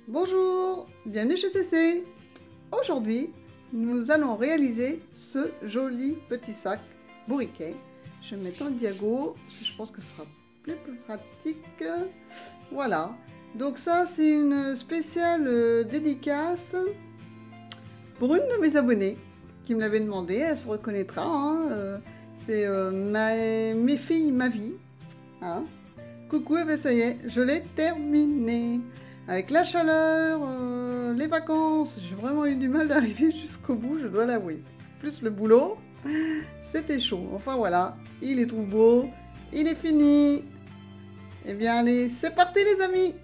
Bonjour, bienvenue chez CC. Aujourd'hui, nous allons réaliser ce joli petit sac bourriquet. Je vais mettre en diago, je pense que ce sera plus pratique. Voilà, donc ça c'est une spéciale dédicace pour une de mes abonnées qui me l'avait demandé, elle se reconnaîtra. Hein, c'est mes filles, ma vie. Hein. Coucou, et ben ça y est, je l'ai terminé. Avec la chaleur, les vacances, j'ai vraiment eu du mal d'arriver jusqu'au bout, je dois l'avouer. Plus le boulot, c'était chaud. Enfin voilà, il est trop beau, il est fini. Eh bien allez, c'est parti les amis.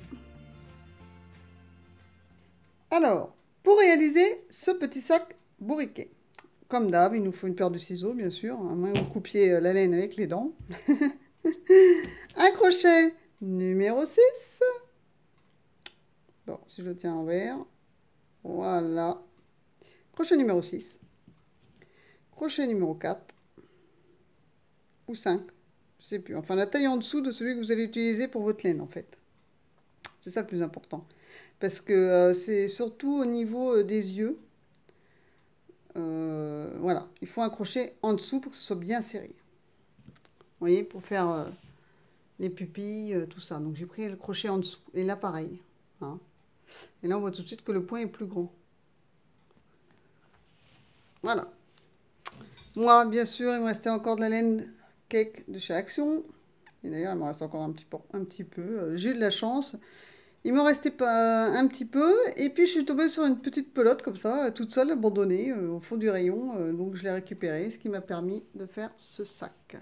Alors, pour réaliser ce petit sac bourriquet, comme d'hab, il nous faut une paire de ciseaux, bien sûr, à moins que vous coupiez la laine avec les dents. Un crochet numéro 6. Bon, si je le tiens envers, voilà. Crochet numéro 6. Crochet numéro 4. Ou 5. Je sais plus. Enfin, la taille en dessous de celui que vous allez utiliser pour votre laine, en fait. C'est ça le plus important. Parce que c'est surtout au niveau des yeux. Voilà. Il faut un crochet en dessous pour que ce soit bien serré. Vous voyez, pour faire les pupilles, tout ça. Donc, j'ai pris le crochet en dessous. Et là, pareil. Hein. Et là, on voit tout de suite que le point est plus grand. Voilà. Moi, bien sûr, il me restait encore de la laine cake de chez Action. Et d'ailleurs, il me reste encore un petit peu. J'ai eu de la chance. Il me restait pas un petit peu. Et puis, je suis tombée sur une petite pelote comme ça, toute seule, abandonnée, au fond du rayon. Donc, je l'ai récupérée, ce qui m'a permis de faire ce sac.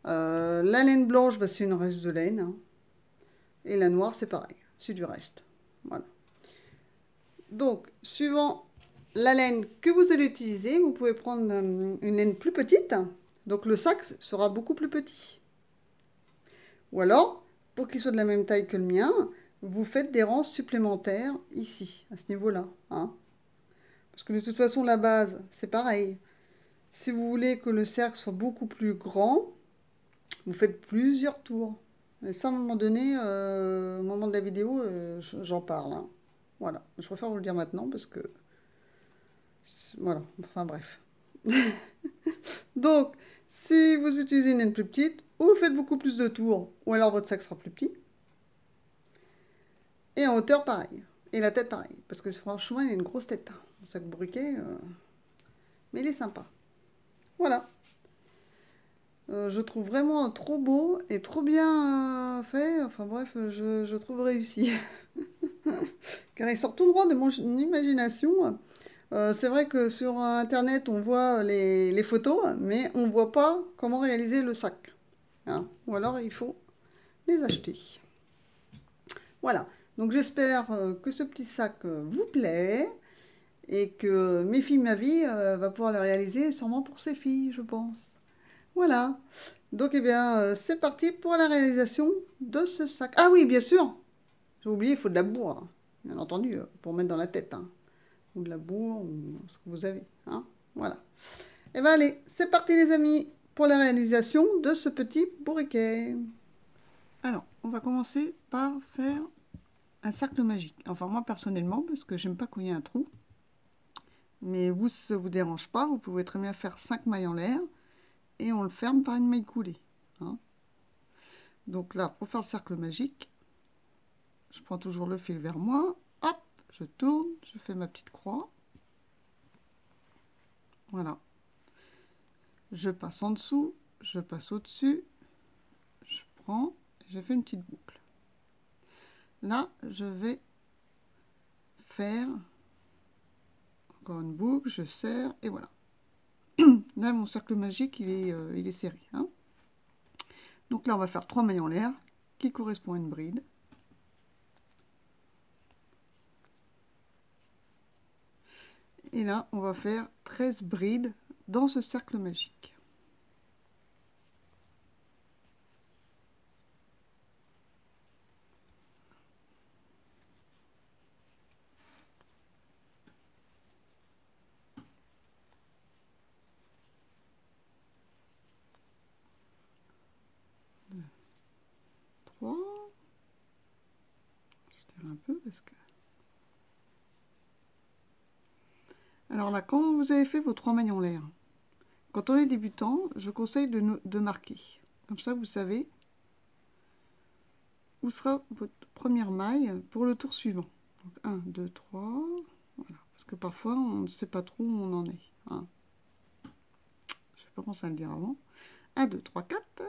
La laine blanche, bah, c'est une reste de laine. Hein. Et la noire, c'est pareil. C'est du reste. Voilà. Donc, suivant la laine que vous allez utiliser, vous pouvez prendre une laine plus petite. Donc, le sac sera beaucoup plus petit. Ou alors, pour qu'il soit de la même taille que le mien, vous faites des rangs supplémentaires ici, à ce niveau-là. Hein. Parce que de toute façon, la base, c'est pareil. Si vous voulez que le cercle soit beaucoup plus grand, vous faites plusieurs tours. Et ça, à un moment donné, au moment de la vidéo, j'en parle. Hein. Voilà. Je préfère vous le dire maintenant parce que... Voilà. Enfin, bref. Donc, si vous utilisez une laine plus petite, ou vous faites beaucoup plus de tours, ou alors votre sac sera plus petit. Et en hauteur, pareil. Et la tête, pareil. Parce que franchement, il a une grosse tête. Un sac bourriquet, mais il est sympa. Voilà. Je trouve vraiment trop beau et trop bien fait. Enfin bref, je trouve réussi. Car il sort tout droit de mon imagination. C'est vrai que sur Internet, on voit les photos, mais on ne voit pas comment réaliser le sac. Hein. Ou alors, il faut les acheter. Voilà. Donc j'espère que ce petit sac vous plaît. Et que mes filles, ma vie, va pouvoir le réaliser sûrement pour ses filles, je pense. Voilà. Donc, eh bien, c'est parti pour la réalisation de ce sac. Ah oui, bien sûr, j'ai oublié, il faut de la bourre, hein. Bien entendu, pour mettre dans la tête. Hein. Ou de la bourre, ou ce que vous avez. Hein. Voilà. Eh bien, allez, c'est parti, les amis, pour la réalisation de ce petit bourriquet. Alors, on va commencer par faire un cercle magique. Enfin, moi, personnellement, parce que j'aime pas qu'il y ait un trou. Mais vous, ça ne vous dérange pas, vous pouvez très bien faire 5 mailles en l'air et on le ferme par une maille coulée. Hein. Donc là, pour faire le cercle magique, je prends toujours le fil vers moi, hop, je tourne, je fais ma petite croix. Voilà. Je passe en dessous, je passe au-dessus, je prends, je fais une petite boucle. Là, je vais faire encore une boucle, je serre et voilà. Là, mon cercle magique, il est serré. Hein. Donc là, on va faire 3 mailles en l'air qui correspondent à une bride. Et là, on va faire 13 brides dans ce cercle magique. Je tire un peu presque. Alors là, quand vous avez fait vos 3 mailles en l'air, quand on est débutant, je conseille de marquer. Comme ça, vous savez où sera votre première maille pour le tour suivant. Donc 1, 2, 3. Voilà. Parce que parfois, on ne sait pas trop où on en est. Hein. Je n'ai pas pensé à le dire avant. 1, 2, 3, 4.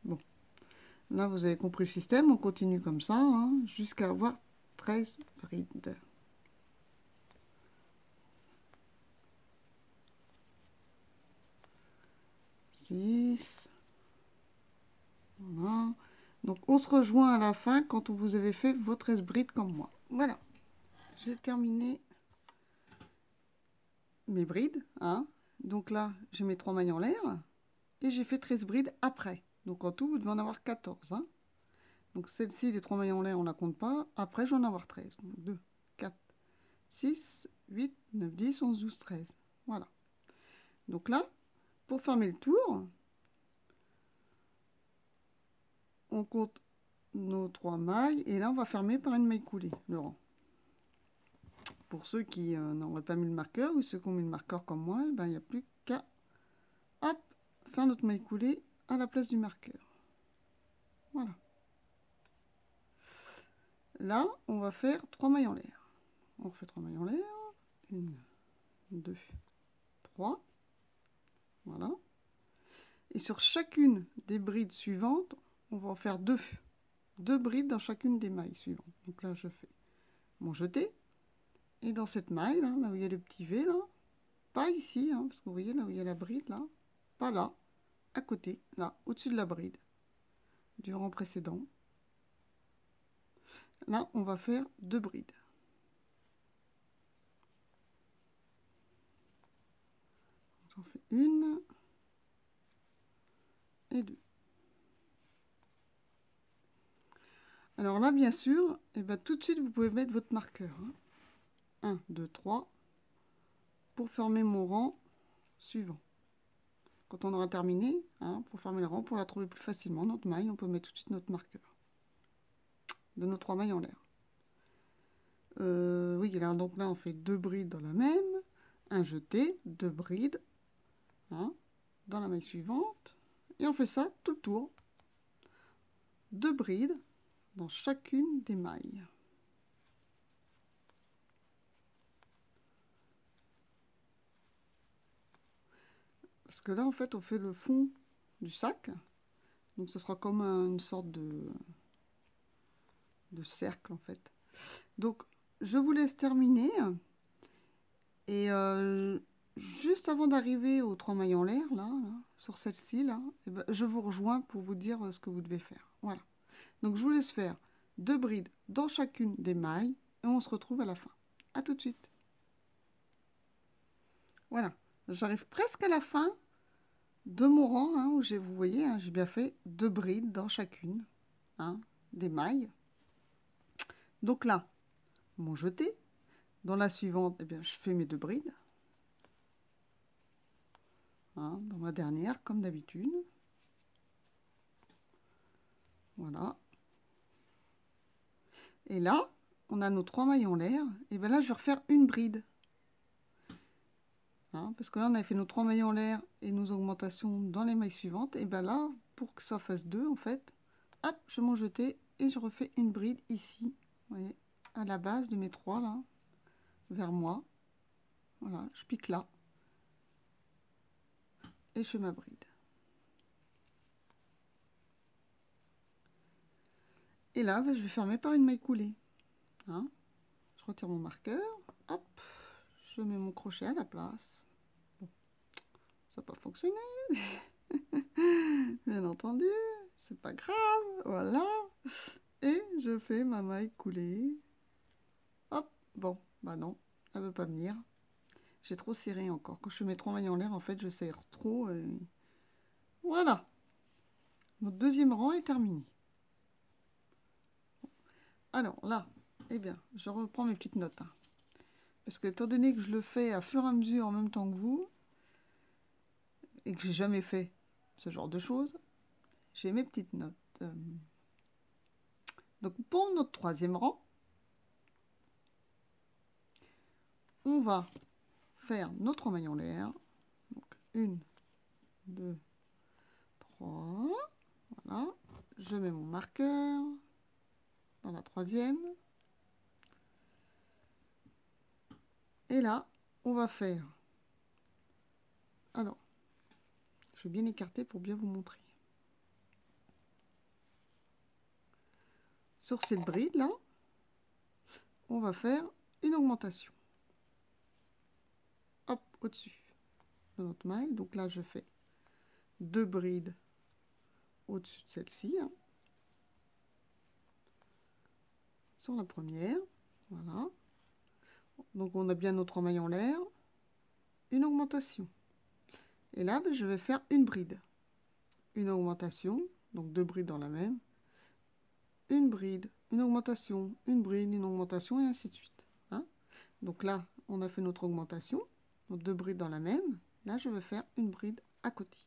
Bon. Là, vous avez compris le système. On continue comme ça hein, jusqu'à avoir 13 brides. Voilà. Donc on se rejoint à la fin quand vous avez fait vos 13 brides comme moi. Voilà. J'ai terminé mes brides. Hein. Donc là, j'ai mes 3 mailles en l'air. Et j'ai fait 13 brides après. Donc en tout, vous devez en avoir 14. Hein. Donc celle-ci, les 3 mailles en l'air, on ne la compte pas. Après, j'en ai avoir 13. Donc 2, 4, 6, 8, 9, 10, 11, 12, 13. Voilà. Donc là, pour fermer le tour, on compte nos 3 mailles et là on va fermer par une maille coulée le rang. Pour ceux qui n'auraient pas mis le marqueur ou ceux qui ont mis le marqueur comme moi, ben, il n'y a plus qu'à faire notre maille coulée à la place du marqueur. Voilà. Là on va faire 3 mailles en l'air. On refait 3 mailles en l'air. 1, 2, 3. Voilà. Et sur chacune des brides suivantes, on va en faire 2. 2 brides dans chacune des mailles suivantes. Donc là je fais mon jeté. Et dans cette maille, là où il y a le petit V, là, pas ici, hein, parce que vous voyez là où il y a la bride, là, pas là, à côté, là, au-dessus de la bride, du rang précédent. Là, on va faire 2 brides. J'en fais 1 et 2. Alors là, bien sûr, et ben, tout de suite, vous pouvez mettre votre marqueur. Hein. 1, 2, 3, pour former mon rang suivant. Quand on aura terminé, hein, pour former le rang, pour la trouver plus facilement, notre maille, on peut mettre tout de suite notre marqueur de nos 3 mailles en l'air. Oui, là, donc là, on fait 2 brides dans la même, un jeté, 2 brides, hein, dans la maille suivante, et on fait ça tout le tour. 2 brides dans chacune des mailles. Parce que là, en fait, on fait le fond du sac. Donc, ce sera comme une sorte de cercle, en fait. Donc, je vous laisse terminer. Et juste avant d'arriver aux 3 mailles en l'air, là, sur celle-ci, là, eh ben, je vous rejoins pour vous dire ce que vous devez faire. Voilà. Donc, je vous laisse faire 2 brides dans chacune des mailles. Et on se retrouve à la fin. À tout de suite. Voilà. J'arrive presque à la fin de mon rang, hein, où vous voyez, hein, j'ai bien fait 2 brides dans chacune hein, des mailles. Donc là, mon jeté. Dans la suivante, eh bien, je fais mes 2 brides. Hein, dans ma dernière, comme d'habitude. Voilà. Et là, on a nos 3 mailles en l'air. Et bien là, je vais refaire une bride. Hein, parce que là, on avait fait nos 3 mailles en l'air et nos augmentations dans les mailles suivantes. Et bien là, pour que ça fasse 2, en fait, hop, je m'en jeté et je refais une bride ici. Vous voyez, à la base de mes 3 là, vers moi. Voilà, je pique là. Et je fais ma bride. Et là, je vais fermer par une maille coulée. Hein, je retire mon marqueur. Hop, je mets mon crochet à la place. Bon, ça n'a pas fonctionné. Bien entendu, c'est pas grave. Voilà. Et je fais ma maille coulée. Hop, bon, bah non, elle veut pas venir. J'ai trop serré encore. Quand je mets 3 mailles en l'air, en fait, je serre trop. Voilà. Notre deuxième rang est terminé. Alors là, eh bien, je reprends mes petites notes. Hein. Parce que étant donné que je le fais à fur et à mesure en même temps que vous, et que j'ai jamais fait ce genre de choses, j'ai mes petites notes. Donc pour notre troisième rang, on va faire nos 3 mailles en l'air. Donc 1, 2, 3. Voilà. Je mets mon marqueur dans la 3e. Et là, on va faire... Alors, je vais bien écarter pour bien vous montrer. Sur cette bride là, on va faire une augmentation. Hop, au-dessus de notre maille. Donc là, je fais 2 brides au-dessus de celle-ci. Hein. Sur la première, voilà. Donc on a bien nos 3 mailles en l'air. Une augmentation. Et là, ben, je vais faire une bride. Une augmentation, donc 2 brides dans la même. Une bride, une augmentation, une bride, une augmentation, et ainsi de suite. Hein. Donc là, on a fait notre augmentation. Donc 2 brides dans la même. Là, je vais faire une bride à côté.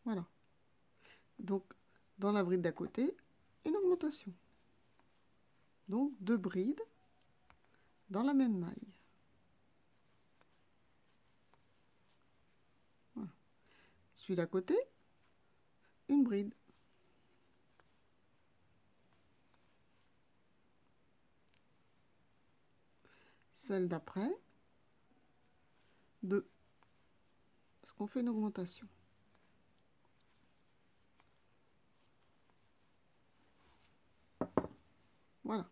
Voilà. Donc, dans la bride d'à côté, une augmentation. Donc, 2 brides dans la même maille. Voilà. Celui d'à côté, une bride. Celle d'après, 2. Parce qu'on fait une augmentation. Voilà.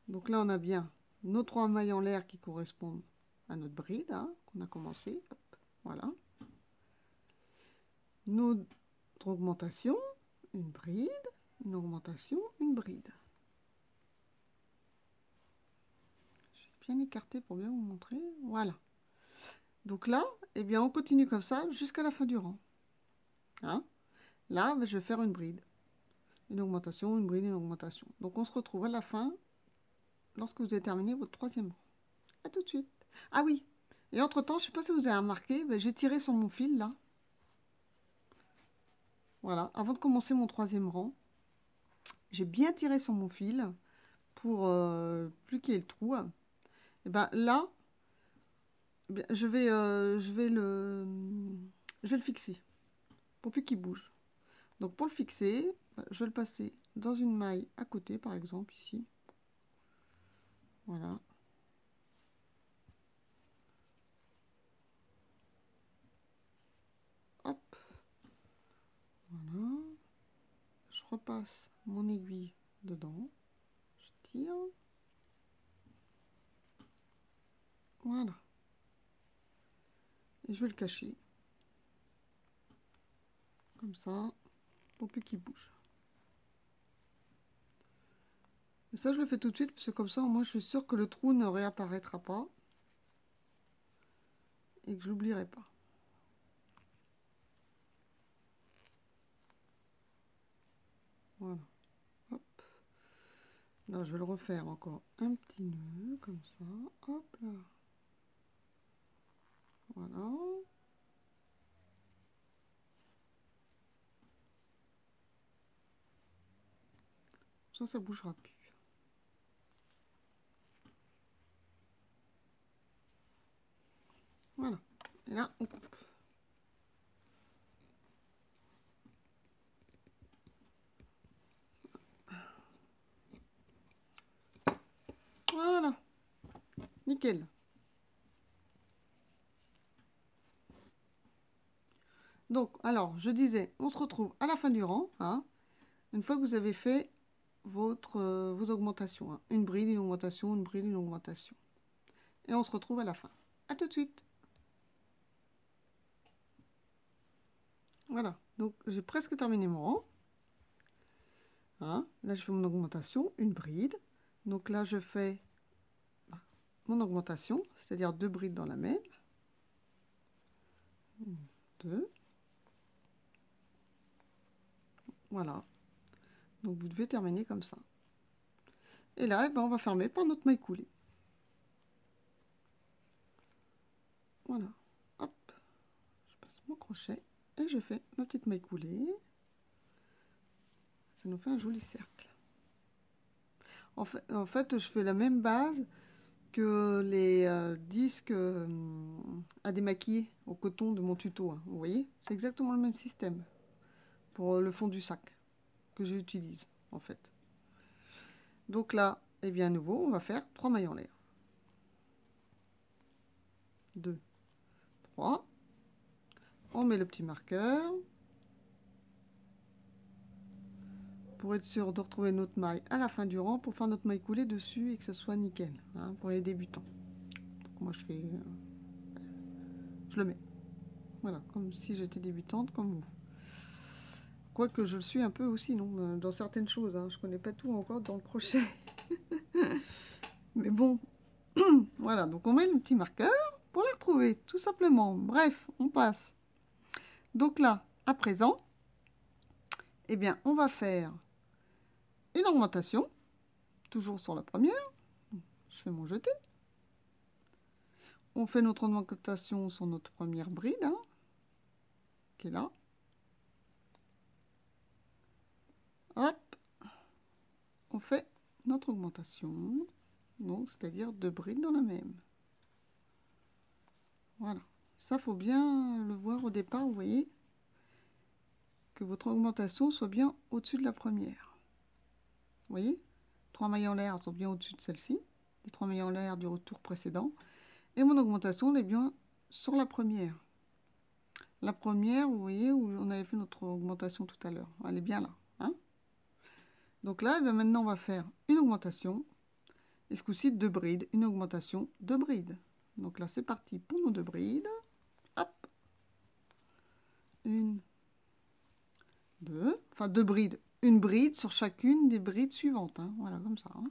Donc là, on a bien nos 3 mailles en l'air qui correspondent à notre bride, hein, qu'on a commencé. Hop, voilà. Notre augmentation, une bride, une augmentation, une bride. Je vais bien écarter pour bien vous montrer. Voilà. Donc là, eh bien, on continue comme ça jusqu'à la fin du rang. Hein. Là, je vais faire une bride. Une augmentation, une bride, une augmentation. Donc on se retrouve à la fin, lorsque vous avez terminé votre 3e rang. A tout de suite. Ah oui, et entre-temps, je ne sais pas si vous avez remarqué, j'ai tiré sur mon fil, là. Voilà, avant de commencer mon 3e rang, j'ai bien tiré sur mon fil pour plus qu'il y ait le trou. Et ben là, je vais le fixer pour plus qu'il bouge. Donc pour le fixer, je vais le passer dans une maille à côté, par exemple ici. Voilà. Hop. Voilà. Je repasse mon aiguille dedans. Je tire. Voilà. Et je vais le cacher. Comme ça, pour plus qu'il bouge. Et ça, je le fais tout de suite, parce que comme ça, moi, je suis sûre que le trou ne réapparaîtra pas. Et que je l'oublierai pas. Voilà. Hop. Là, je vais le refaire encore un petit nœud, comme ça. Hop là. Voilà. Ça bougera plus. Voilà. Et là, on coupe. Voilà. Nickel. Donc, alors, je disais, on se retrouve à la fin du rang, hein, une fois que vous avez fait vos augmentations. Hein. Une bride, une augmentation, une bride, une augmentation. Et on se retrouve à la fin. À tout de suite. Voilà. Donc, j'ai presque terminé mon rang. Hein. Là, je fais mon augmentation, une bride. Donc là, je fais mon augmentation, c'est-à-dire 2 brides dans la même. 2. Voilà. Donc vous devez terminer comme ça. Et là, eh ben, on va fermer par notre maille coulée. Voilà. Hop. Je passe mon crochet et je fais ma petite maille coulée. Ça nous fait un joli cercle. En fait, je fais la même base que les disques à démaquiller au coton de mon tuto. Hein, vous voyez, c'est exactement le même système pour le fond du sac que j'utilise en fait. Donc là, eh bien à nouveau, on va faire 3 mailles en l'air. 2, 3. On met le petit marqueur. Pour être sûr de retrouver notre maille à la fin du rang pour faire notre maille coulée dessus et que ce soit nickel hein, pour les débutants. Donc moi je le mets. Voilà, comme si j'étais débutante comme vous. Quoique je le suis un peu aussi, non, dans certaines choses. Hein. Je connais pas tout encore dans le crochet. Mais bon, voilà. Donc on met le petit marqueur pour les retrouver, tout simplement. Bref, on passe. Donc là, à présent, eh bien, on va faire une augmentation, toujours sur la première. Je fais mon jeté. On fait notre augmentation sur notre première bride, hein, qui est là. Hop, on fait notre augmentation, donc c'est-à-dire 2 brides dans la même. Voilà, ça faut bien le voir au départ, vous voyez, que votre augmentation soit bien au-dessus de la première. Vous voyez, 3 mailles en l'air sont bien au-dessus de celle-ci, les 3 mailles en l'air du retour précédent, et mon augmentation est bien sur la première. La première, vous voyez, où on avait fait notre augmentation tout à l'heure, elle est bien là. Hein. Donc là, maintenant, on va faire une augmentation. Et ce coup-ci, 2 brides. Une augmentation, 2 brides. Donc là, c'est parti pour nos 2 brides. Hop. 1, 2. Enfin, 2 brides. Une bride sur chacune des brides suivantes. Hein. Voilà, comme ça. Hein.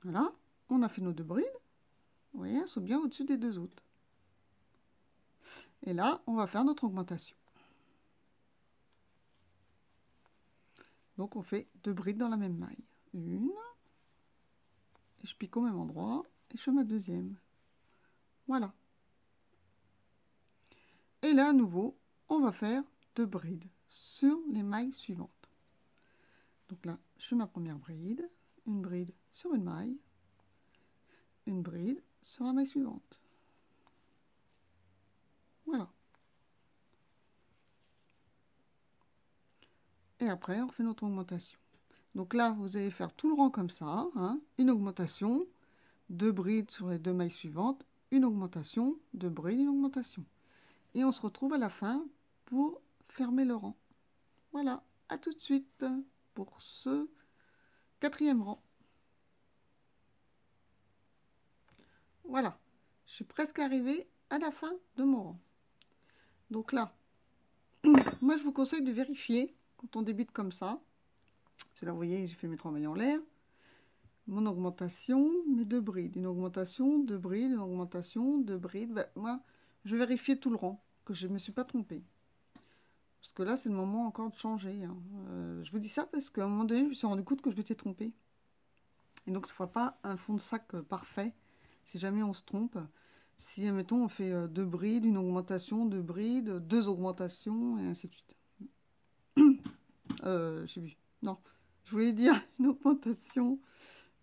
Voilà. On a fait nos 2 brides. Vous voyez, elles sont bien au-dessus des 2 autres. Et là, on va faire notre augmentation. Donc, on fait 2 brides dans la même maille. Une. Et je pique au même endroit. Et je fais ma deuxième. Voilà. Et là, à nouveau, on va faire 2 brides sur les mailles suivantes. Donc là, je fais ma première bride, une bride sur une maille, une bride sur la maille suivante. Voilà. Et après, on fait notre augmentation. Donc là, vous allez faire tout le rang comme ça, hein, une augmentation, 2 brides sur les 2 mailles suivantes, une augmentation, 2 brides, une augmentation. Et on se retrouve à la fin pour fermer le rang. Voilà, à tout de suite pour ce 4e rang. Voilà, je suis presque arrivée à la fin de mon rang. Donc là, moi je vous conseille de vérifier quand on débute comme ça. C'est là, vous voyez, j'ai fait mes 3 mailles en l'air. Mon augmentation, mes 2 brides. Une augmentation, 2 brides, une augmentation, 2 brides. Ben, moi, je vais vérifier tout le rang, que je ne me suis pas trompée. Parce que là, c'est le moment encore de changer. Hein. Je vous dis ça parce qu'à un moment donné, je me suis rendu compte que je m'étais trompée. Et donc, ça ne fera pas un fond de sac parfait si jamais on se trompe. Si, admettons, on fait 2 brides, une augmentation, 2 brides, 2 augmentations, et ainsi de suite. Je sais plus. Non, je voulais dire une augmentation,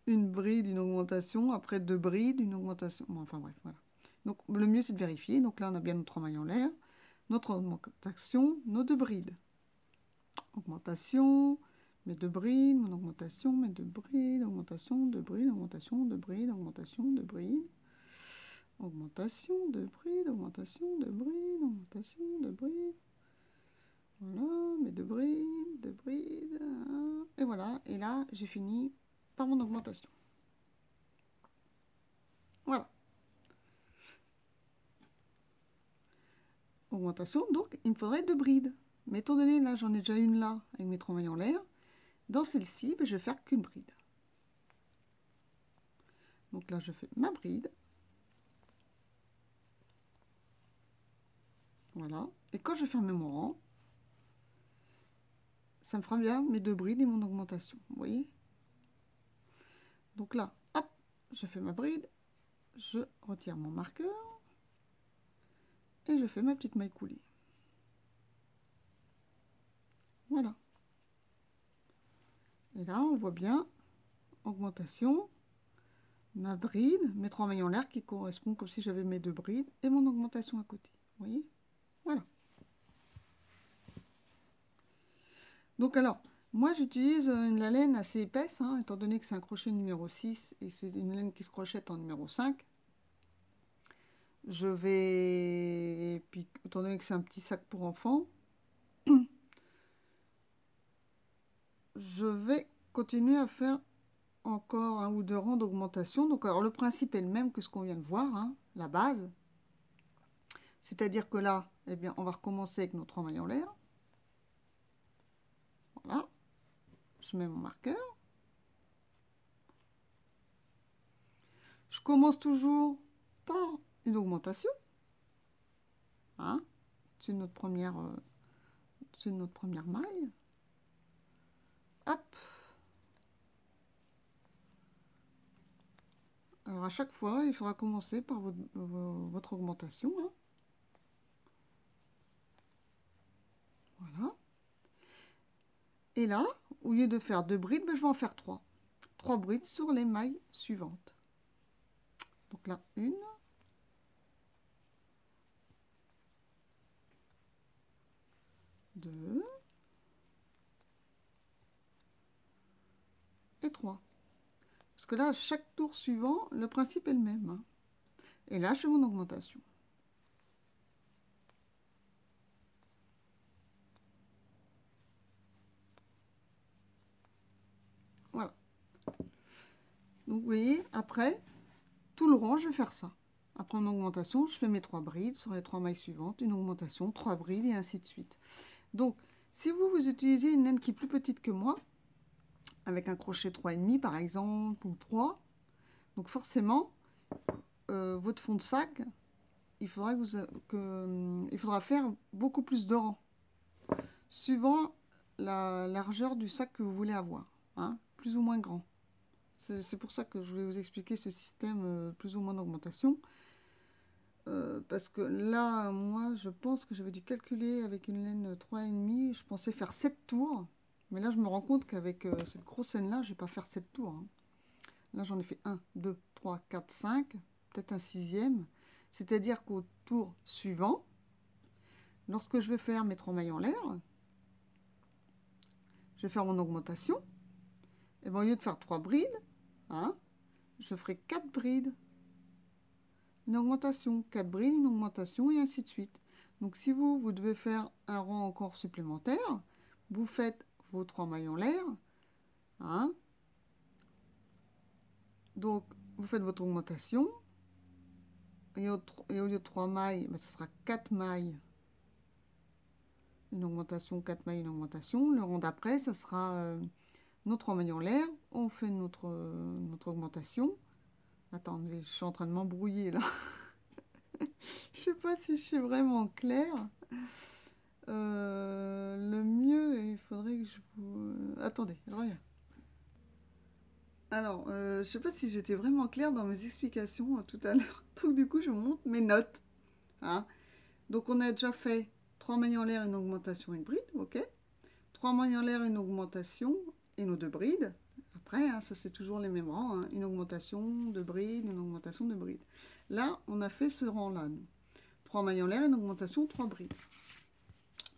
une bride, une augmentation, après 2 brides, une augmentation. Bon, enfin bref, voilà. Donc, le mieux, c'est de vérifier. Donc là, on a bien nos 3 mailles en l'air, notre augmentation, nos 2 brides. Augmentation, mes 2 brides, mon augmentation, mes 2 brides, augmentation, 2 brides, augmentation, 2 brides, augmentation, 2 brides. Augmentation, 2 brides, augmentation, 2 brides, augmentation, 2 brides. Voilà, mes 2 brides, 2 brides. Et voilà, et là, j'ai fini par mon augmentation. Voilà. Augmentation, donc il me faudrait 2 brides. Mais étant donné, là, j'en ai déjà une là, avec mes 3 mailles en l'air. Dans celle-ci, ben, je vais faire qu'une bride. Donc là, je fais ma bride. Voilà. Et quand je ferme mon rang, ça me fera bien mes 2 brides et mon augmentation. Vous voyez? Donc là, hop, je fais ma bride. Je retire mon marqueur. Et je fais ma petite maille coulée. Voilà. Et là, on voit bien, augmentation, ma bride, mes 3 mailles en l'air qui correspondent comme si j'avais mes 2 brides et mon augmentation à côté. Vous voyez? Voilà. Donc alors, moi j'utilise la laine assez épaisse, hein, étant donné que c'est un crochet numéro 6 et c'est une laine qui se crochette en numéro 5. Je vais, et puis étant donné que c'est un petit sac pour enfants, je vais continuer à faire encore 1 ou 2 rangs d'augmentation. Donc alors le principe est le même que ce qu'on vient de voir, hein, la base. C'est-à-dire que là, eh bien, on va recommencer avec nos 3 mailles en l'air. Voilà. Je mets mon marqueur. Je commence toujours par une augmentation. Hein, c'est notre première maille. Hop. Alors à chaque fois, il faudra commencer par votre augmentation. Hein. Voilà. Et là, au lieu de faire 2 brides, ben, je vais en faire 3. 3 brides sur les mailles suivantes. Donc là, 1, 2 et 3. Parce que là, à chaque tour suivant, le principe est le même. Hein. Et là, je fais mon augmentation. Voilà. Donc, vous voyez, après, tout le rang, je vais faire ça. Après une augmentation, je fais mes 3 brides sur les 3 mailles suivantes, une augmentation, 3 brides et ainsi de suite. Donc, si vous utilisez une laine qui est plus petite que moi, avec un crochet 3,5 par exemple, ou 3, donc forcément, votre fond de sac, il faudra, il faudra faire beaucoup plus de rangs, suivant la largeur du sac que vous voulez avoir, hein, plus ou moins grand. C'est pour ça que je vais vous expliquer ce système plus ou moins d'augmentation. Parce que là, moi, je pense que j'avais dû calculer avec une laine 3,5, je pensais faire 7 tours. Mais là, je me rends compte qu'avec cette grosse laine-là, je ne vais pas faire 7 tours. Hein. Là, j'en ai fait 1, 2, 3, 4, 5, peut-être un 6e. C'est-à-dire qu'au tour suivant, lorsque je vais faire mes 3 mailles en l'air, je vais faire mon augmentation. Et bien, au lieu de faire 3 brides, hein, je ferai 4 brides. Une augmentation, 4 brides, une augmentation, et ainsi de suite. Donc si vous devez faire un rang encore supplémentaire, vous faites vos 3 mailles en l'air. Hein. Donc vous faites votre augmentation. Et au lieu de 3 mailles, ben, ça sera 4 mailles. Une augmentation, 4 mailles, une augmentation. Le rang d'après, ça sera nos 3 mailles en l'air. On fait notre augmentation. Attendez, je suis en train de m'embrouiller là. Je sais pas si je suis vraiment claire. Le mieux, il faudrait que je vous... attendez, je reviens. Alors, je sais pas si j'étais vraiment claire dans mes explications tout à l'heure. Donc du coup, je monte mes notes. Hein. Donc on a déjà fait 3 mailles en l'air, une augmentation, une bride, ok. 3 mailles en l'air, une augmentation et nos 2 brides. Après, hein, ça c'est toujours les mêmes rangs. Hein. Une augmentation, 2 brides, une augmentation, 2 brides. Là, on a fait ce rang-là. 3 mailles en l'air, une augmentation, 3 brides.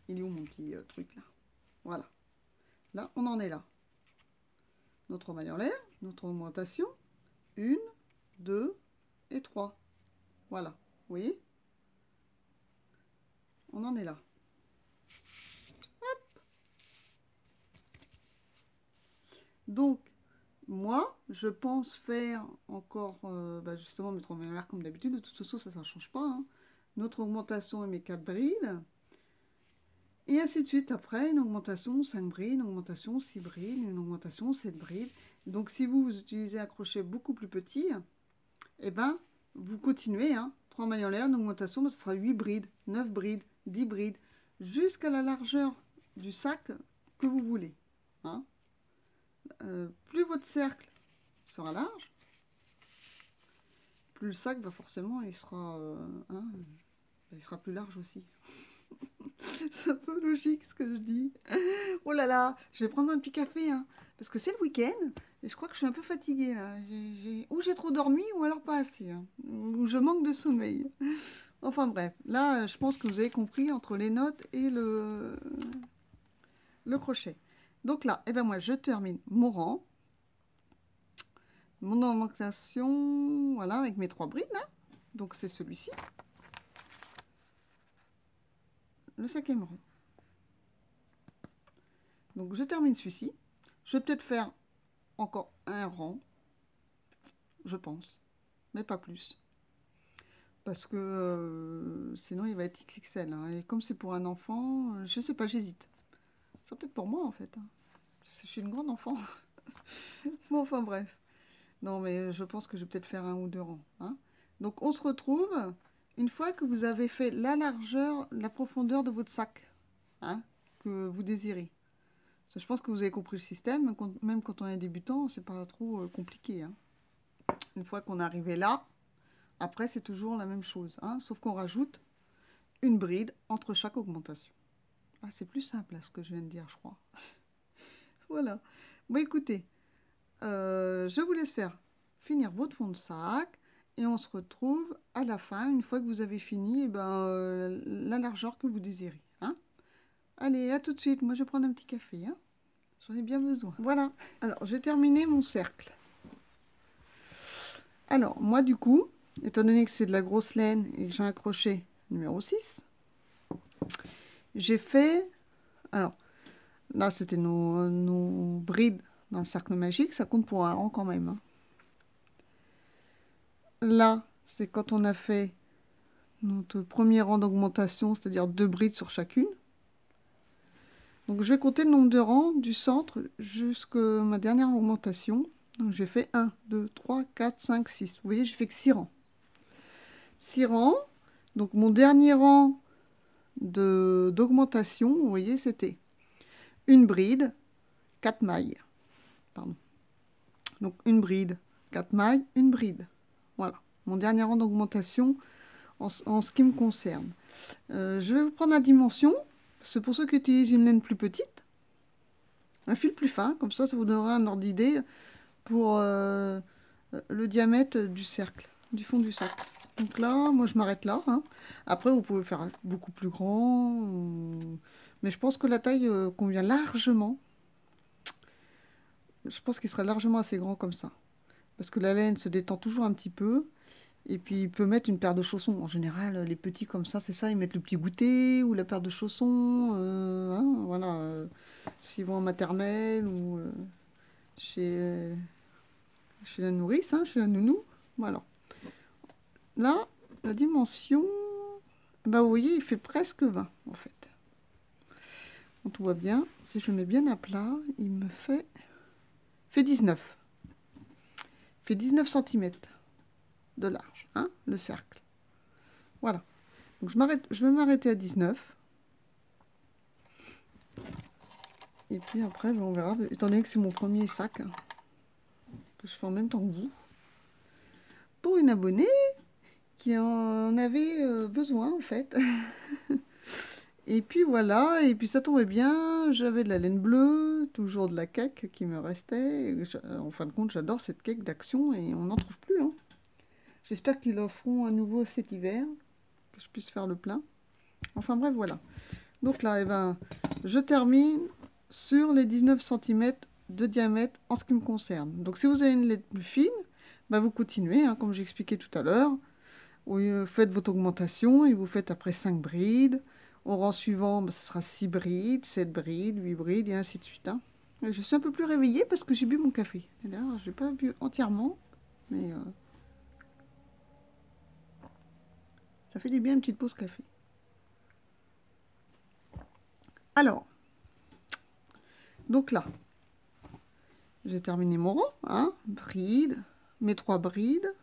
Il est où mon petit truc là? Voilà. Là, on en est là. Notre maille en l'air, notre augmentation, 1, 2 et 3. Voilà. Vous voyez? On en est là. Hop. Donc, moi, je pense faire encore justement mes 3 mailles en l'air comme d'habitude. De toute façon, ça ne change pas. Hein. Notre augmentation et mes 4 brides. Et ainsi de suite. Après, une augmentation, 5 brides, une augmentation, 6 brides, une augmentation, 7 brides. Donc, si vous utilisez un crochet beaucoup plus petit, eh ben, vous continuez. Hein, 3 mailles en l'air, une augmentation, ce sera 8 brides, 9 brides, 10 brides, jusqu'à la largeur du sac que vous voulez. Hein. Plus votre cercle sera large, plus le sac, forcément, il sera plus large aussi. C'est un peu logique ce que je dis. Oh là là, je vais prendre un petit café, hein, parce que c'est le week-end et je crois que je suis un peu fatiguée là. Ou j'ai trop dormi ou alors pas assez, hein, ou je manque de sommeil. Enfin bref, là je pense que vous avez compris entre les notes et le crochet. Donc là, eh ben moi je termine mon rang, mon augmentation, voilà, avec mes 3 brides, hein. Donc c'est celui-ci, le 5e rang. Donc je termine celui-ci. Je vais peut-être faire encore un rang, je pense, mais pas plus. Parce que sinon il va être XXL, hein. Et comme c'est pour un enfant, je sais pas, j'hésite. C'est peut-être pour moi en fait, hein. Je suis une grande enfant. Bon, enfin bref. Non, mais je pense que je vais peut-être faire un ou 2 rangs, hein. Donc on se retrouve une fois que vous avez fait la largeur, la profondeur de votre sac, hein, que vous désirez. Ça, je pense que vous avez compris le système. Même quand on est débutant, c'est pas trop compliqué, hein. Une fois qu'on est arrivé là, après c'est toujours la même chose, hein, sauf qu'on rajoute une bride entre chaque augmentation. Ah, c'est plus simple là, ce que je viens de dire, je crois. Voilà. Bon, écoutez, je vous laisse finir votre fond de sac et on se retrouve à la fin, une fois que vous avez fini la largeur que vous désirez, hein. Allez, à tout de suite. Moi, je vais prendre un petit café, hein. J'en ai bien besoin. Voilà. Alors, j'ai terminé mon cercle. Alors, moi, du coup, étant donné que c'est de la grosse laine et que j'ai un crochet numéro 6, j'ai fait... Alors, là, c'était nos brides dans le cercle magique. Ça compte pour un rang quand même, hein. Là, c'est quand on a fait notre premier rang d'augmentation, c'est-à-dire 2 brides sur chacune. Donc, je vais compter le nombre de rangs du centre jusqu'à ma dernière augmentation. Donc, j'ai fait 1, 2, 3, 4, 5, 6. Vous voyez, je fais que 6 rangs. 6 rangs. Donc, mon dernier rang d'augmentation, vous voyez, c'était une bride, 4 mailles. Pardon. Donc, une bride, 4 mailles, une bride. Voilà, mon dernier rang d'augmentation en ce qui me concerne. Je vais vous prendre la dimension. C'est pour ceux qui utilisent une laine plus petite. Un fil plus fin, comme ça vous donnera un ordre d'idée pour le diamètre du cercle, du fond du sac. Donc là, moi je m'arrête là, hein. Après, vous pouvez faire beaucoup plus grand, mais je pense que la taille convient largement. Je pense qu'il sera largement assez grand comme ça. Parce que la laine se détend toujours un petit peu. Et puis, il peut mettre une paire de chaussons. En général, les petits comme ça, c'est ça, ils mettent le petit goûter ou la paire de chaussons. Hein, voilà, s'ils vont en maternelle ou chez la nourrice, hein, chez la nounou. Voilà. Là, la dimension, bah, vous voyez, il fait presque 20 en fait. Quand on voit bien, si je le mets bien à plat, il me fait 19. Il fait 19 cm de large, hein, le cercle. Voilà. Donc je vais m'arrêter à 19. Et puis après, on verra, étant donné que c'est mon premier sac, hein, que je fais en même temps que vous, pour une abonnée qui en avait besoin en fait. Et puis voilà, et puis ça tombait bien, j'avais de la laine bleue, toujours de la cake qui me restait. En fin de compte, j'adore cette cake d'Action et on n'en trouve plus, hein. J'espère qu'ils l'offront à nouveau cet hiver, que je puisse faire le plein. Enfin bref, voilà. Donc là, eh ben, je termine sur les 19 cm de diamètre en ce qui me concerne. Donc si vous avez une laine plus fine, bah, vous continuez, hein, comme j'expliquais tout à l'heure. Vous faites votre augmentation et vous faites après 5 brides. Au rang suivant, bah, ce sera 6 brides, 7 brides, 8 brides et ainsi de suite, hein. Je suis un peu plus réveillée parce que j'ai bu mon café. D'ailleurs, je n'ai pas bu entièrement, mais ça fait du bien une petite pause café. Alors, donc là, j'ai terminé mon rang, hein, bride, mes 3 brides,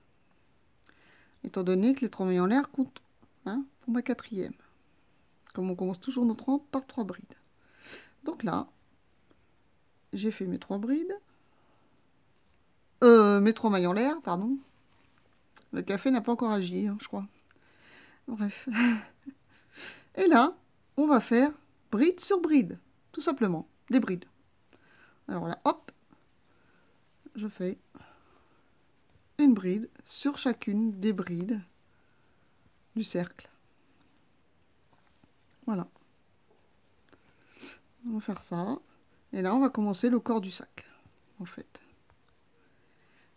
étant donné que les 3 mailles en l'air comptent, hein, pour ma 4e. Comme on commence toujours notre rang par 3 brides. Donc là, j'ai fait mes 3 brides, mes 3 mailles en l'air, pardon. Le café n'a pas encore agi, hein, je crois. Bref. Et là, on va faire bride sur bride, tout simplement, des brides. Alors là, hop, je fais une bride sur chacune des brides du cercle. Voilà. On va faire ça. Et là, on va commencer le corps du sac, en fait.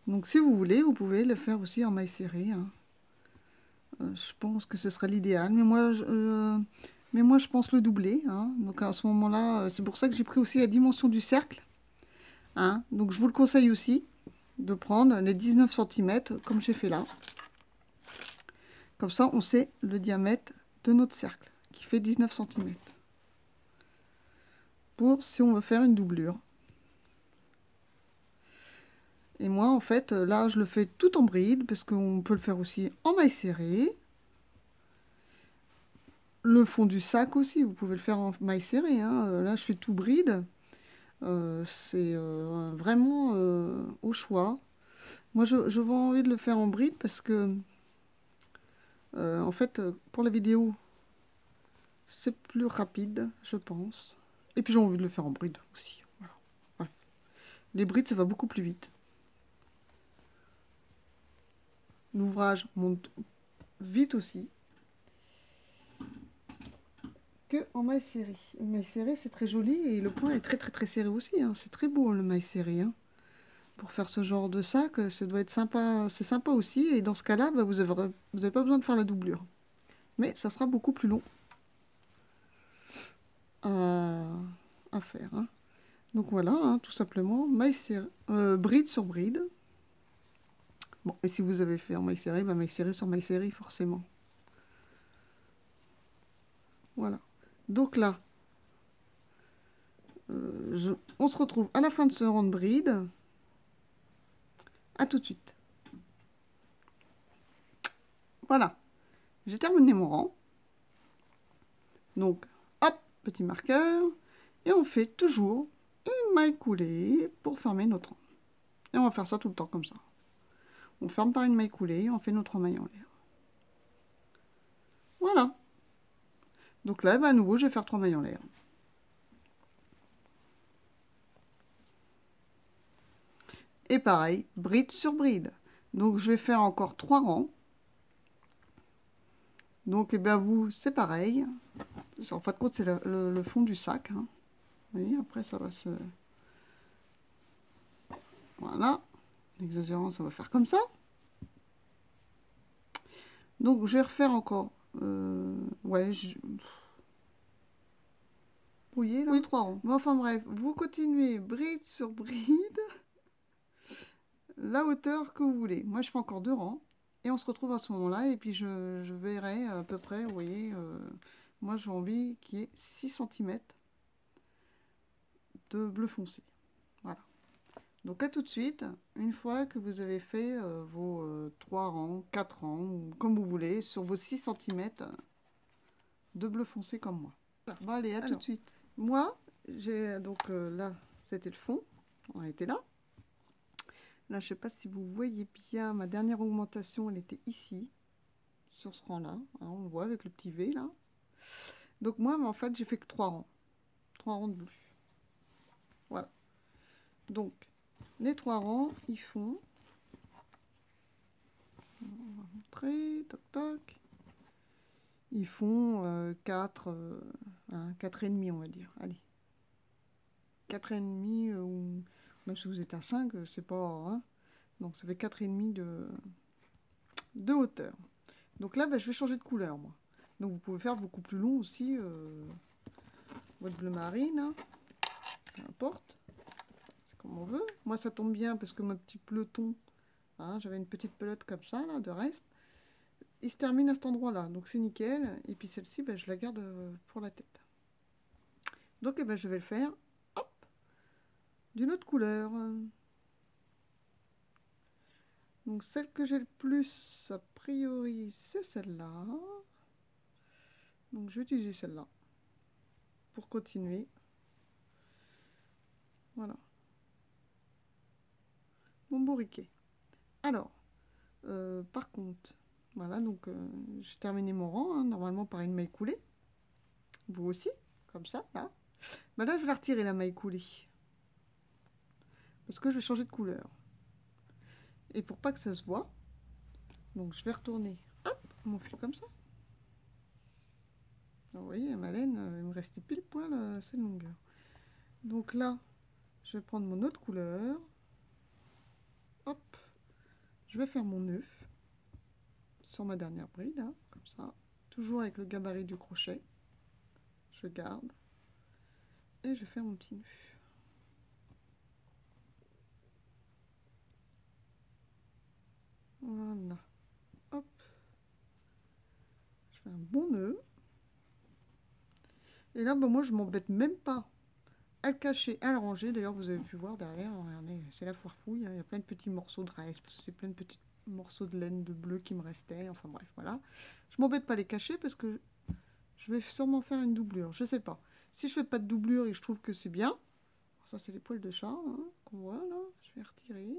Donc, si vous voulez, vous pouvez le faire aussi en maille serrée. Hein. Je pense que ce serait l'idéal. Mais moi, je pense le doubler. Hein. Donc, à ce moment-là, c'est pour ça que j'ai pris aussi la dimension du cercle. Hein. Donc, je vous le conseille aussi de prendre les 19 cm, comme j'ai fait là. Comme ça, on sait le diamètre de notre cercle, qui fait 19 cm. Pour si on veut faire une doublure. Et moi, en fait, là, je le fais tout en bride, parce qu'on peut le faire aussi en maille serrée. Le fond du sac aussi, vous pouvez le faire en maille serrée. Hein. Là, je fais tout bride. C'est vraiment au choix. Moi, je vais envie de le faire en bride, parce que, en fait, pour la vidéo, c'est plus rapide, je pense. Et puis, j'ai envie de le faire en bride aussi. Voilà. Bref. Les brides, ça va beaucoup plus vite. L'ouvrage monte vite aussi que en maille serrée. Le maille serré, c'est très joli et le point est très serré aussi. Hein. C'est très beau le maille serré. Hein. Pour faire ce genre de sac, ça doit être sympa. C'est sympa aussi. Et dans ce cas-là, bah, vous n'avez pas besoin de faire la doublure. Mais ça sera beaucoup plus long à faire. Hein. Donc voilà, hein, tout simplement, maille serré, bride sur bride. Bon, et si vous avez fait en maille serré, bah, maille serré sur maille serré, forcément. Voilà. Donc là, on se retrouve à la fin de ce rang de bride. À tout de suite. Voilà, j'ai terminé mon rang. Donc, hop, petit marqueur. Et on fait toujours une maille coulée pour fermer notre rang. Et on va faire ça tout le temps comme ça. On ferme par une maille coulée, on fait nos 3 mailles en l'air. Voilà. Donc là, bah, à nouveau, je vais faire 3 mailles en l'air. Et pareil, bride sur bride. Donc je vais faire encore 3 rangs. Donc, et bien vous, c'est pareil. En fin de compte, c'est le fond du sac. Hein. Vous voyez, après, ça va se... Voilà. En exagérant, ça va faire comme ça. Donc, je vais refaire encore... ouais, brouillé, là. Oui, 3 rangs. Bon, enfin bref, vous continuez bride sur bride. La hauteur que vous voulez. Moi, je fais encore 2 rangs. Et on se retrouve à ce moment-là. Et puis, je verrai à peu près, vous voyez... moi, j'ai envie qu'il y ait 6 cm de bleu foncé. Voilà. Donc à tout de suite, une fois que vous avez fait vos 3 rangs, 4 rangs, ou comme vous voulez, sur vos 6 cm de bleu foncé comme moi. Bon allez, à tout de suite. Moi, j'ai donc là, c'était le fond, on était là. Là, je ne sais pas si vous voyez bien, ma dernière augmentation, elle était ici, sur ce rang-là. On le voit avec le petit V là. Donc moi, en fait, j'ai fait que 3 rangs. 3 rangs de bleu. Voilà. Donc, les 3 rangs, ils font... On va montrer, toc toc. Ils font 4, 4,5 on va dire. Allez. 4,5 ou même si vous êtes à 5, c'est pas... Hein. Donc ça fait 4,5 de hauteur. Donc là, bah, je vais changer de couleur, moi. Donc vous pouvez faire beaucoup plus long aussi. Votre bleu marine. Hein. Peu importe. C'est comme on veut. Moi, ça tombe bien parce que mon petit peloton, hein, j'avais une petite pelote comme ça, là, de reste. Il se termine à cet endroit-là. Donc c'est nickel. Et puis celle-ci, bah, je la garde pour la tête. Donc eh ben, je vais le faire d'une autre couleur. Donc celle que j'ai le plus, a priori, c'est celle-là. Donc je vais utiliser celle-là pour continuer. Voilà. Mon bourriquet. Alors, par contre, voilà, donc j'ai terminé mon rang, hein, normalement par une maille coulée. vous aussi, comme ça, là. Ben là, je vais la retirer, la maille coulée. Parce que je vais changer de couleur. Et pour pas que ça se voit, donc je vais retourner, hop, mon fil comme ça. Alors, vous voyez, ma laine, il me restait pile poil cette longueur. Donc là, je vais prendre mon autre couleur. Hop, je vais faire mon nœud sur ma dernière bride, là, comme ça. Toujours avec le gabarit du crochet. Je garde. Et je fais mon petit nœud. Voilà. Hop. Je fais un bon nœud. Et là, ben, moi, je m'embête même pas à le cacher, à le ranger. D'ailleurs, vous avez pu voir derrière, regardez, c'est la foire fouille. Il y a plein de petits morceaux de reste, parce que c'est plein de petits morceaux de laine de bleu qui me restaient. Enfin bref, voilà. Je m'embête pas à les cacher parce que je vais sûrement faire une doublure. Je sais pas. Si je fais pas de doublure et je trouve que c'est bien, ça c'est les poils de chat hein, qu'on voit là. Je vais retirer.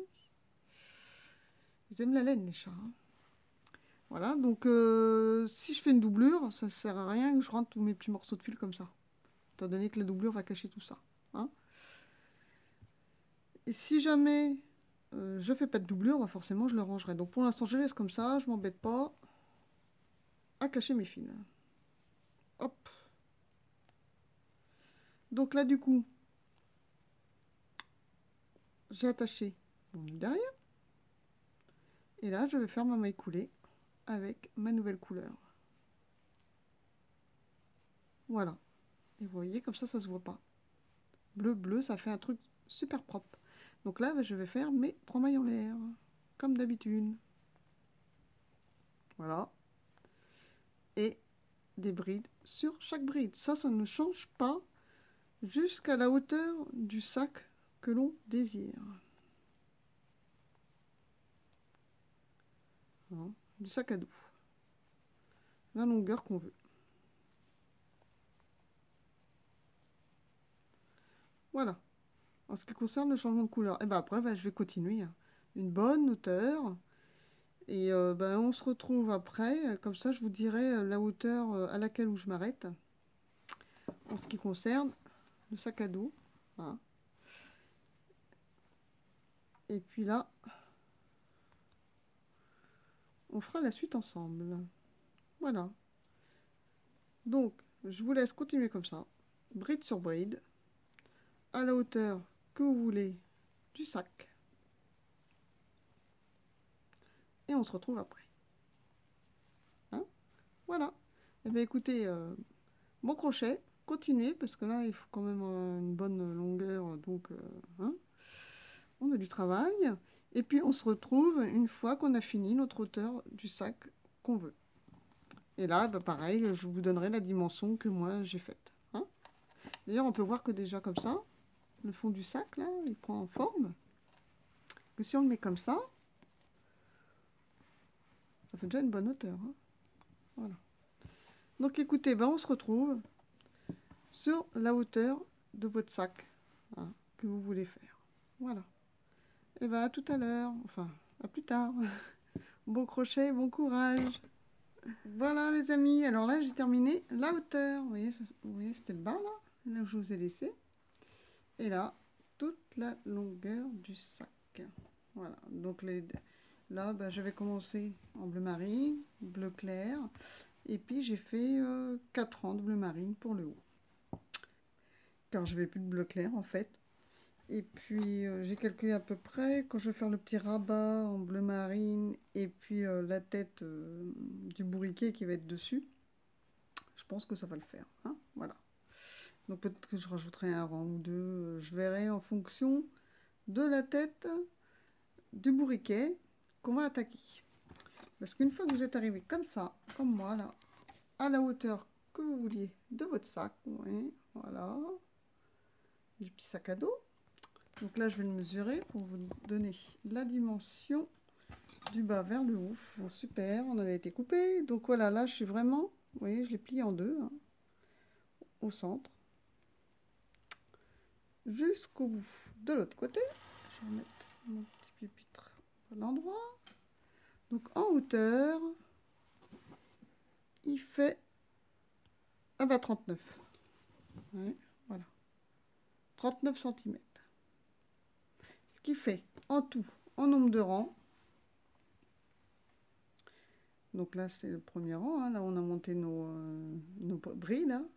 Ils aiment la laine les chats. Hein. Voilà, donc si je fais une doublure, ça sert à rien que je rentre tous mes petits morceaux de fil comme ça. Étant donné que la doublure va cacher tout ça. Hein. Et si jamais je fais pas de doublure, bah forcément je le rangerai. Donc pour l'instant je laisse comme ça, je m'embête pas à cacher mes fils. Hop. Donc là du coup, j'ai attaché mon nœud derrière. Et là je vais faire ma maille coulée avec ma nouvelle couleur. Voilà. Et vous voyez comme ça se voit pas. Bleu, bleu, ça fait un truc super propre. Donc là je vais faire mes 3 mailles en l'air, comme d'habitude. Voilà. Et des brides sur chaque bride. Ça ne change pas jusqu'à la hauteur du sac que l'on désire. Hein, du sac à dos. La longueur qu'on veut. Voilà. En ce qui concerne le changement de couleur. Et ben après, je vais continuer. Hein. Une bonne hauteur. Et on se retrouve après. Comme ça, je vous dirai la hauteur à laquelle où je m'arrête. En ce qui concerne le sac à dos. Hein. Et puis là, on fera la suite ensemble. Voilà. Donc, je vous laisse continuer comme ça. Bride sur bride. À la hauteur que vous voulez du sac. Et on se retrouve après. Hein, voilà. Et bien écoutez, bon crochet, continuez, parce que là, il faut quand même une bonne longueur, donc hein, on a du travail. Et puis on se retrouve une fois qu'on a fini notre hauteur du sac qu'on veut. Et là, pareil, je vous donnerai la dimension que moi j'ai faite. Hein. D'ailleurs, on peut voir que déjà comme ça, le fond du sac, là, il prend forme. Que si on le met comme ça fait déjà une bonne hauteur. Hein. Voilà. Donc écoutez, on se retrouve sur la hauteur de votre sac hein, que vous voulez faire. Voilà. Et à tout à l'heure, enfin à plus tard. Bon crochet, bon courage. Voilà les amis, alors là j'ai terminé la hauteur. Vous voyez c'était le bas là où je vous ai laissé. Et là, toute la longueur du sac. Voilà, donc là je vais commencer en bleu marine, bleu clair. Et puis j'ai fait 4 rangs de bleu marine pour le haut. Car je vais plus de bleu clair en fait. Et puis j'ai calculé à peu près, quand je vais faire le petit rabat en bleu marine et puis la tête du bourriquet qui va être dessus, je pense que ça va le faire. Hein, voilà. Donc peut-être que je rajouterai un rang ou deux, je verrai en fonction de la tête du bourriquet qu'on va attaquer. Parce qu'une fois que vous êtes arrivé comme ça, comme moi là, à la hauteur que vous vouliez de votre sac, oui, voilà, du petit sac à dos. Donc là, je vais le mesurer pour vous donner la dimension du bas vers le haut. Bon, super, on avait été coupé. Donc voilà, là, je suis vraiment, vous voyez, je l'ai plié en deux, hein, au centre, jusqu'au bout. De l'autre côté, je vais remettre mon petit pupitre à l'endroit. Donc en hauteur, il fait Ah bah 39. Ouais, voilà. 39 cm. Ce qui fait en tout, en nombre de rangs, donc là c'est le premier rang, hein, là on a monté nos brides. Hein.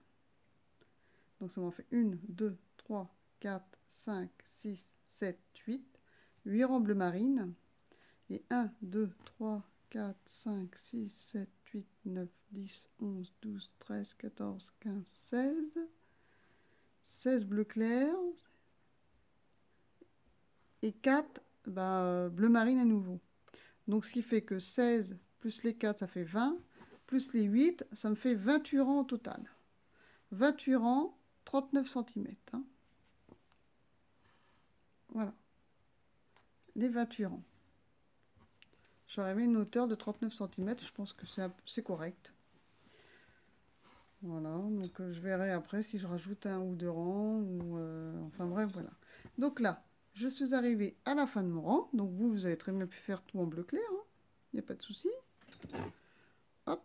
Donc ça m'en fait 1, 2, 3, 4, 5, 6, 7, 8. 8 rangs bleu marine. Et 1, 2, 3, 4, 5, 6, 7, 8, 9, 10, 11, 12, 13, 14, 15, 16. 16 bleu clair. Et 4 bleu marine à nouveau. Donc ce qui fait que 16 plus les 4, ça fait 20. Plus les 8, ça me fait 28 rangs au total. 28 rangs, 39 cm. Hein. Voilà. Les 28 rangs. J'aurais mis une hauteur de 39 cm. Je pense que c'est correct. Voilà. Donc je verrai après si je rajoute un ou deux rangs. Ou, enfin bref, voilà. Donc là, je suis arrivée à la fin de mon rang. Donc vous avez très bien pu faire tout en bleu clair. Hein. Il n'y a pas de souci. Hop.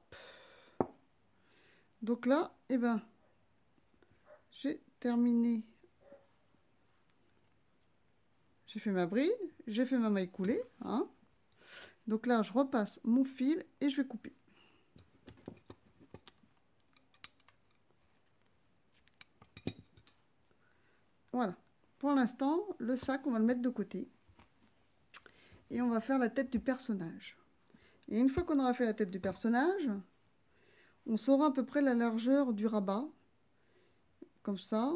Donc là, eh ben, j'ai terminé. J'ai fait ma bride, j'ai fait ma maille coulée. Hein. Donc là, je repasse mon fil et je vais couper. Voilà. Pour l'instant, le sac, on va le mettre de côté. Et on va faire la tête du personnage. Et une fois qu'on aura fait la tête du personnage, on saura à peu près la largeur du rabat. Comme ça,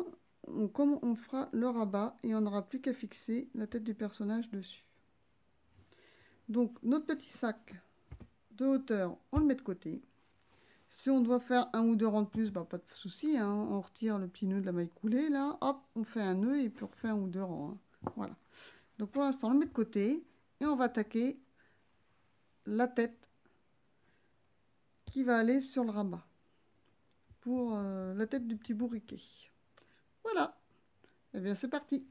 comme on fera le rabat et on n'aura plus qu'à fixer la tête du personnage dessus. Donc notre petit sac de hauteur, on le met de côté. Si on doit faire un ou deux rangs de plus, bah, pas de souci, hein, on retire le petit nœud de la maille coulée, là, hop, on fait un nœud et puis on refait un ou deux rangs. Hein. Voilà. Donc pour l'instant, on le met de côté et on va attaquer la tête qui va aller sur le rabat pour la tête du petit bourriquet. Voilà. Et bien c'est parti.